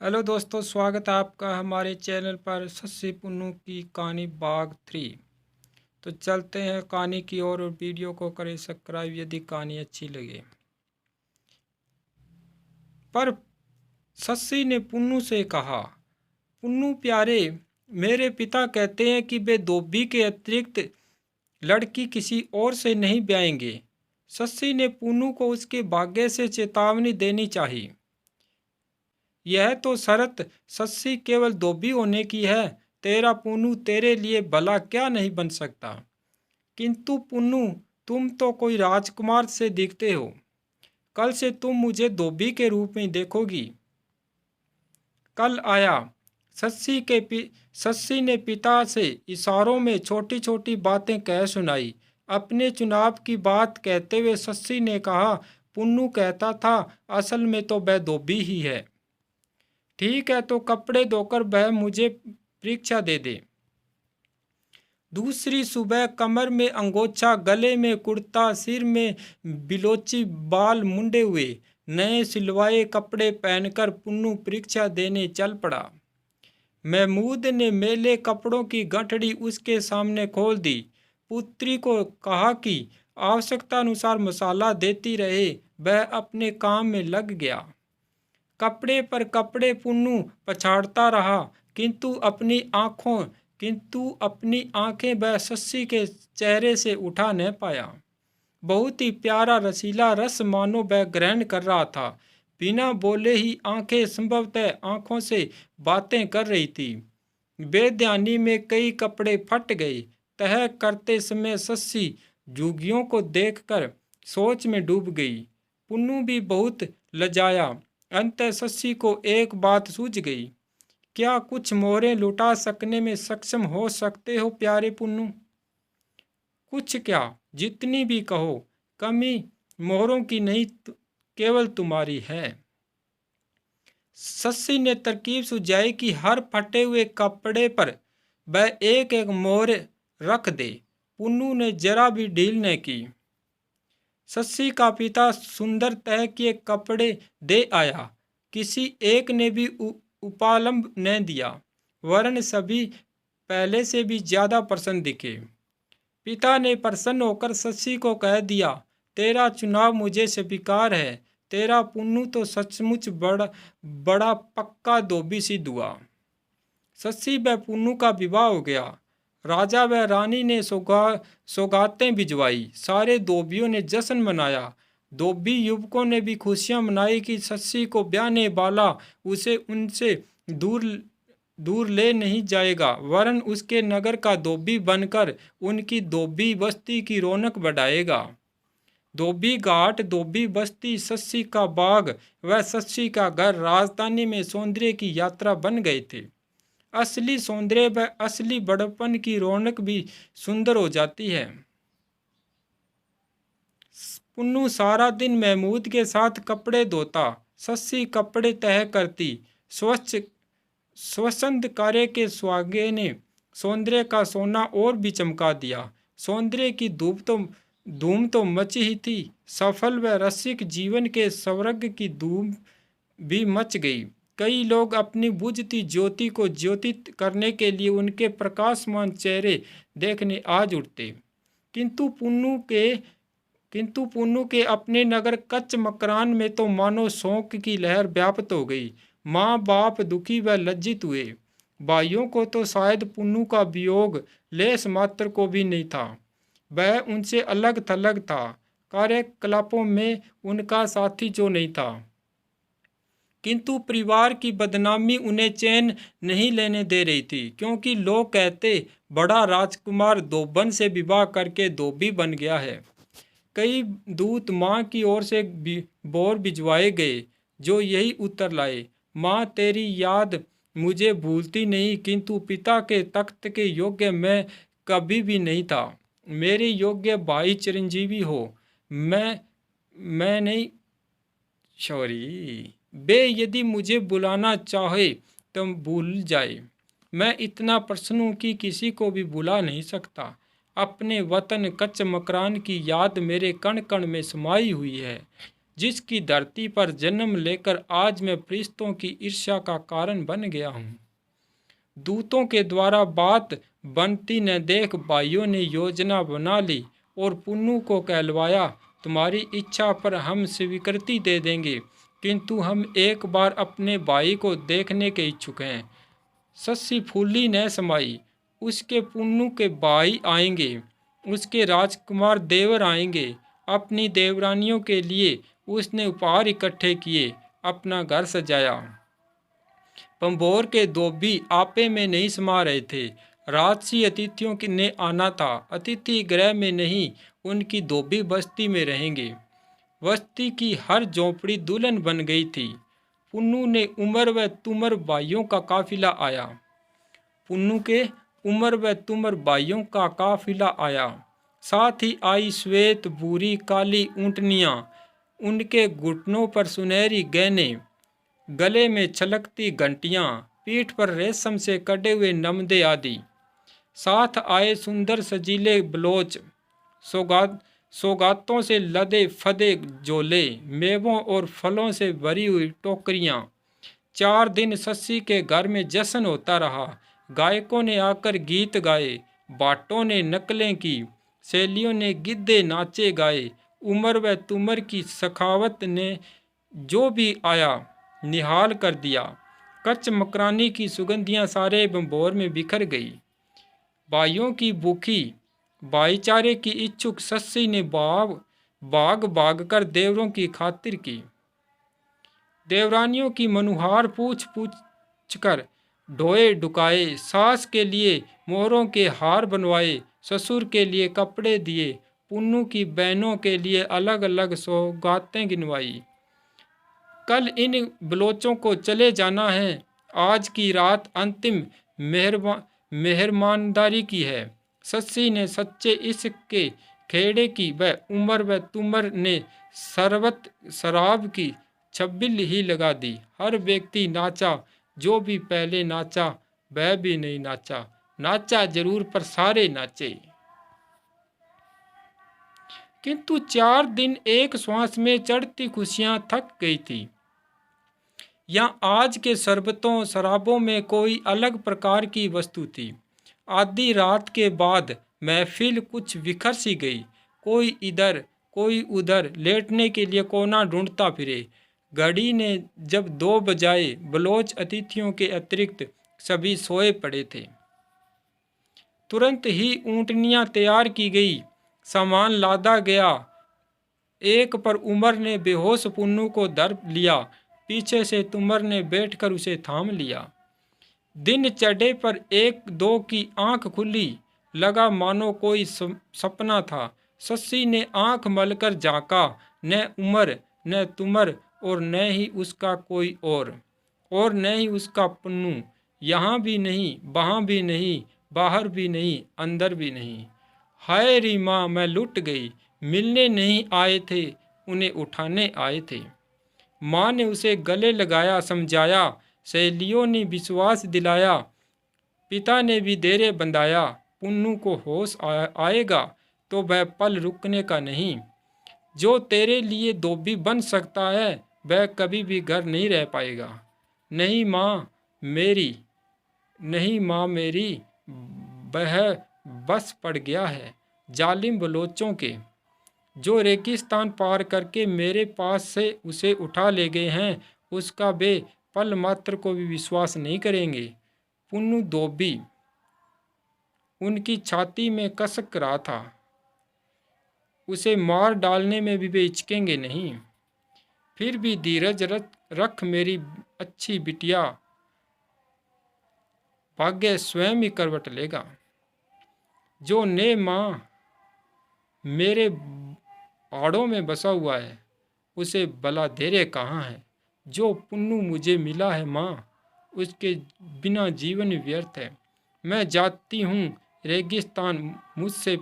Hello दोस्तों, स्वागत है आपका हमारे चैनल पर। सस्सी पुन्नू की कहानी भाग 3। तो चलते हैं कहानी की और वीडियो को करें सब्सक्राइब यदि कहानी अच्छी लगे। पर सस्सी ने पुन्नू से कहा, पुन्नू प्यारे, मेरे पिता कहते हैं कि वे धोबी के अतिरिक्त लड़की किसी और से नहीं ब्याहेंगे। सस्सी ने पुन्नू को उसके भाग्य से चेतावनी देनी चाहिए। यह तो शर्त सस्सी केवल धोबी होने की है। तेरा पुन्नू तेरे लिए भला क्या नहीं बन सकता। किंतु पुन्नू, तुम तो कोई राजकुमार से दिखते हो। कल से तुम मुझे धोबी के रूप में देखोगी। कल आया। सस्सी ने पिता से इशारों में छोटी छोटी बातें कह सुनाई। अपने चुनाव की बात कहते हुए सस्सी ने कहा, पुन्नू कहता था असल में तो वह धोबी ही है। ठीक है, तो कपड़े धोकर वह मुझे परीक्षा दे दे। दूसरी सुबह कमर में अंगोछा, गले में कुर्ता, सिर में बिलोची, बाल मुंडे हुए, नए सिलवाए कपड़े पहनकर पुन्नू परीक्षा देने चल पड़ा। महमूद ने मेले कपड़ों की गठड़ी उसके सामने खोल दी। पुत्री को कहा कि आवश्यकता अनुसार मसाला देती रहे। वह अपने काम में लग गया। कपड़े पर कपड़े पुन्नू पछाड़ता रहा, किंतु अपनी आंखें वह सस्सी के चेहरे से उठा न पाया। बहुत ही प्यारा रसीला रस मानो वह ग्रहण कर रहा था। बिना बोले ही आंखें संभवतः आंखों से बातें कर रही थी। बेध्यानी में कई कपड़े फट गए। तह करते समय सस्सी जुगियों को देखकर सोच में डूब गई। पुन्नू भी बहुत लजाया। अंततः सस्सी को एक बात सूझ गई। क्या कुछ मोहरें लुटा सकने में सक्षम हो सकते हो प्यारे पुन्नू? कुछ क्या, जितनी भी कहो। कमी मोहरों की नहीं, केवल तुम्हारी है। सस्सी ने तरकीब सुझाई कि हर फटे हुए कपड़े पर वह एक एक मोहर रख दे। पुन्नू ने जरा भी ढील न की। सस्सी का पिता सुंदर तह के कपड़े दे आया। किसी एक ने भी उपालंब न दिया, वरन सभी पहले से भी ज्यादा प्रसन्न दिखे। पिता ने प्रसन्न होकर सस्सी को कह दिया, तेरा चुनाव मुझे स्वीकार है। तेरा पुन्नू तो सचमुच बड़ा पक्का धोबी सिद्ध हुआ। सस्सी व पुन्नू का विवाह हो गया। राजा व रानी ने सौगातें भिजवाई। सारे धोबियों ने जश्न मनाया। धोबी युवकों ने भी खुशियां मनाई कि सस्सी को ब्याहने वाला उसे उनसे दूर दूर ले नहीं जाएगा, वरन उसके नगर का धोबी बनकर उनकी धोबी बस्ती की रौनक बढ़ाएगा। धोबी घाट, धोबी बस्ती, सस्सी का बाग व सस्सी का घर राजधानी में सौंदर्य की यात्रा बन गए थे। असली सौंदर्य व असली बड़पन की रौनक भी सुंदर हो जाती है। पुन्नू सारा दिन महमूद के साथ कपड़े धोता, सस्सी कपड़े तह करती। स्वच्छ स्वच्छंद कार्य के सुहागे ने सौंदर्य का सोना और भी चमका दिया। सौंदर्य की धूम तो मची ही थी। सफल व रसिक जीवन के स्वर्ग की धूम भी मच गई। कई लोग अपनी बुझती ज्योति को ज्योतित करने के लिए उनके प्रकाशमान चेहरे देखने आज उठते। किंतु पुन्नू के अपने नगर कच्च मकरान में तो मानो शोक की लहर व्याप्त हो गई। माँ बाप दुखी व लज्जित हुए। भाइयों को तो शायद पुन्नू का वियोग लेस मात्र को भी नहीं था। वह उनसे अलग थलग था। कार्यकलापों में उनका साथी जो नहीं था। किंतु परिवार की बदनामी उन्हें चैन नहीं लेने दे रही थी, क्योंकि लोग कहते बड़ा राजकुमार धोबन से विवाह करके धोबी बन गया है। कई दूत माँ की ओर से बोर भिजवाए गए, जो यही उत्तर लाए, माँ तेरी याद मुझे भूलती नहीं, किंतु पिता के तख्त के योग्य मैं कभी भी नहीं था। मेरे योग्य भाई चिरंजीवी हो। मैं नहीं, सॉरी, बे यदि मुझे बुलाना चाहे तो भूल जाए। मैं इतना प्रसन्न हूँ कि किसी को भी बुला नहीं सकता। अपने वतन कच्च मकरान की याद मेरे कण कण में समाई हुई है। जिसकी धरती पर जन्म लेकर आज मैं फरिश्तों की ईर्ष्या का कारण बन गया हूँ। दूतों के द्वारा बात बनती न देख भाइयों ने योजना बना ली और पुन्नू को कहलवाया, तुम्हारी इच्छा पर हम स्वीकृति दे देंगे, किंतु हम एक बार अपने भाई को देखने के इच्छुक हैं। सस्सी फूली न समाई, उसके पुन्नू के भाई आएंगे, उसके राजकुमार देवर आएंगे। अपनी देवरानियों के लिए उसने उपहार इकट्ठे किए, अपना घर सजाया। पंबोर के धोबी आपे में नहीं समा रहे थे। राजसी अतिथियों ने आना था। अतिथि गृह में नहीं, उनकी धोबी बस्ती में रहेंगे। बस्ती की हर झोंपड़ी दुल्हन बन गई थी। पुन्नू ने उमर व तुमर भाइयों का काफिला आया। पुन्नू के उमर व तुमर भाइयों का काफिला आया। साथ ही आई श्वेत भूरी काली ऊँटनियाँ, उनके घुटनों पर सुनहरी गहने, गले में छलकती घंटियाँ, पीठ पर रेशम से कटे हुए नमदे आदि। साथ आए सुंदर सजीले बलोच, सौगातों से लदे फदे झोले, मेवों और फलों से भरी हुई टोकरियाँ। 4 दिन सस्सी के घर में जश्न होता रहा। गायकों ने आकर गीत गाए, बाटों ने नकलें की, सहेलियों ने गिद्धे नाचे गाए। उमर व तुमर की सखावत ने जो भी आया निहाल कर दिया। कच्च मकरानी की सुगंधियां सारे बंबोर में बिखर गई। भाइयों की भूखी, भाईचारे की इच्छुक सस्सी ने भाग भाग कर देवरों की खातिर की। देवरानियों की मनुहार पूछ कर ढोए ढुकाए, सास के लिए मोहरों के हार बनवाए, ससुर के लिए कपड़े दिए, पुन्नू की बहनों के लिए अलग अलग सौगातें गिनवाई। कल इन बलोचों को चले जाना है। आज की रात अंतिम मेहरमानदारी की है। सस्सी ने सच्चे इश्क के खेड़े की व उमर व तुमर ने शराब की छबिल ही लगा दी। हर व्यक्ति नाचा, जो भी पहले नाचा वह भी नहीं नाचा। नाचा जरूर पर सारे नाचे। किंतु 4 दिन एक श्वास में चढ़ती खुशियां थक गई थी। या आज के शरबतों शराबों में कोई अलग प्रकार की वस्तु थी। आधी रात के बाद महफिल कुछ बिखर सी गई। कोई इधर कोई उधर लेटने के लिए कोना ढूंढता फिरे। घड़ी ने जब 2 बजाए, बलोच अतिथियों के अतिरिक्त सभी सोए पड़े थे। तुरंत ही ऊँटनियाँ तैयार की गई, सामान लादा गया। एक पर उमर ने बेहोश पुन्नू को धर लिया, पीछे से तुमर ने बैठकर उसे थाम लिया। दिन चढ़े पर 1-2 की आंख खुली, लगा मानो कोई सपना था। सस्सी ने आंख मलकर झांका, न उमर न तुमर और न ही उसका कोई और न ही उसका पुन्नू। यहाँ भी नहीं, वहाँ भी नहीं, बाहर भी नहीं, अंदर भी नहीं। हाय री माँ, मैं लुट गई। मिलने नहीं आए थे, उन्हें उठाने आए थे। माँ ने उसे गले लगाया, समझाया। सहेलियों ने विश्वास दिलाया, पिता ने भी देरे बंधाया। पुन्नू को होश आएगा तो वह पल रुकने का नहीं। जो तेरे लिए धोबी बन सकता है वह कभी भी घर नहीं रह पाएगा। नहीं माँ मेरी, नहीं माँ मेरी, वह बस पड़ गया है जालिम बलोचों के, जो रेगिस्तान पार करके मेरे पास से उसे उठा ले गए हैं। उसका वे पल मात्र को भी विश्वास नहीं करेंगे। पुन्नू धोबी उनकी छाती में कसक रहा था। उसे मार डालने में भी वे हिचकेंगे नहीं। फिर भी धीरज रख मेरी अच्छी बिटिया, भाग्य स्वयं ही करवट लेगा। जो ने माँ मेरे आड़ों में बसा हुआ है, उसे भला धैर्य कहाँ है। जो पुन्नू मुझे मिला है माँ, उसके बिना जीवन व्यर्थ है। मैं जाती हूँ रेगिस्तान, मुझसे